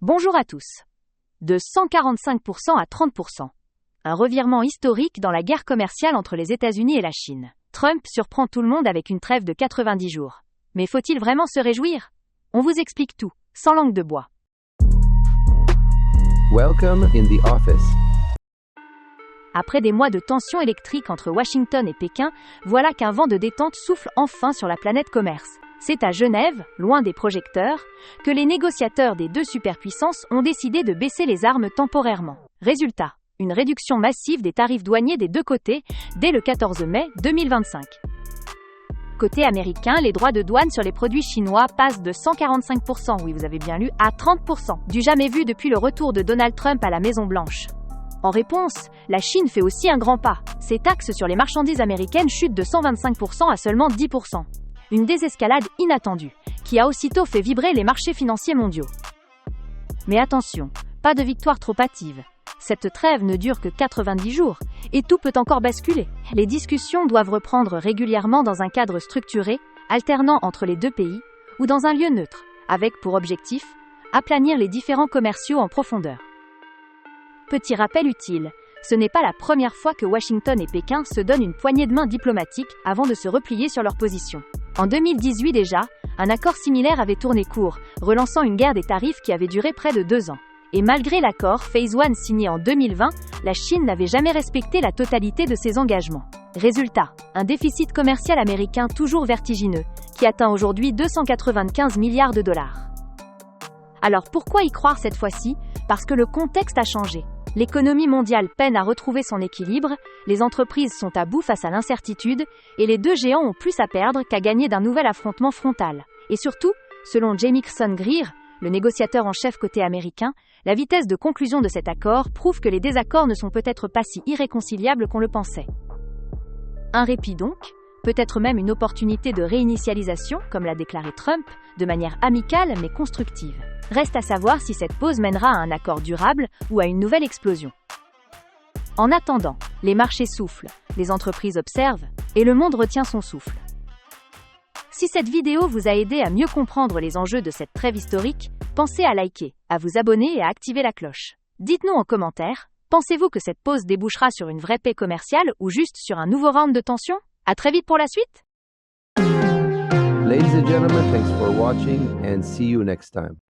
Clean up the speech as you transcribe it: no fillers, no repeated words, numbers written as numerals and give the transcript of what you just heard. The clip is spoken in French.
Bonjour à tous. De 145% à 30%. Un revirement historique dans la guerre commerciale entre les États-Unis et la Chine. Trump surprend tout le monde avec une trêve de 90 jours. Mais faut-il vraiment se réjouir? On vous explique tout, sans langue de bois. Welcome in the office. Après des mois de tensions électriques entre Washington et Pékin, voilà qu'un vent de détente souffle enfin sur la planète commerce. C'est à Genève, loin des projecteurs, que les négociateurs des deux superpuissances ont décidé de baisser les armes temporairement. Résultat, une réduction massive des tarifs douaniers des deux côtés dès le 14 mai 2025. Côté américain, les droits de douane sur les produits chinois passent de 145%, oui vous avez bien lu, à 30%, du jamais vu depuis le retour de Donald Trump à la Maison-Blanche. En réponse, la Chine fait aussi un grand pas. Ses taxes sur les marchandises américaines chutent de 125% à seulement 10%. Une désescalade inattendue, qui a aussitôt fait vibrer les marchés financiers mondiaux. Mais attention, pas de victoire trop hâtive. Cette trêve ne dure que 90 jours, et tout peut encore basculer. Les discussions doivent reprendre régulièrement dans un cadre structuré, alternant entre les deux pays, ou dans un lieu neutre, avec pour objectif, aplanir les différends commerciaux en profondeur. Petit rappel utile, ce n'est pas la première fois que Washington et Pékin se donnent une poignée de main diplomatique avant de se replier sur leur position. En 2018 déjà, un accord similaire avait tourné court, relançant une guerre des tarifs qui avait duré près de 2 ans. Et malgré l'accord Phase 1 signé en 2020, la Chine n'avait jamais respecté la totalité de ses engagements. Résultat, un déficit commercial américain toujours vertigineux, qui atteint aujourd'hui 295 milliards de dollars. Alors pourquoi y croire cette fois-ci? Parce que le contexte a changé. L'économie mondiale peine à retrouver son équilibre, les entreprises sont à bout face à l'incertitude, et les deux géants ont plus à perdre qu'à gagner d'un nouvel affrontement frontal. Et surtout, selon Jamieson Greer, le négociateur en chef côté américain, la vitesse de conclusion de cet accord prouve que les désaccords ne sont peut-être pas si irréconciliables qu'on le pensait. Un répit donc, peut-être même une opportunité de réinitialisation, comme l'a déclaré Trump, de manière amicale mais constructive. Reste à savoir si cette pause mènera à un accord durable ou à une nouvelle explosion. En attendant, les marchés soufflent, les entreprises observent, et le monde retient son souffle. Si cette vidéo vous a aidé à mieux comprendre les enjeux de cette trêve historique, pensez à liker, à vous abonner et à activer la cloche. Dites-nous en commentaire, pensez-vous que cette pause débouchera sur une vraie paix commerciale ou juste sur un nouveau round de tension? À très vite pour la suite! Ladies and gentlemen, thanks for watching and see you next time.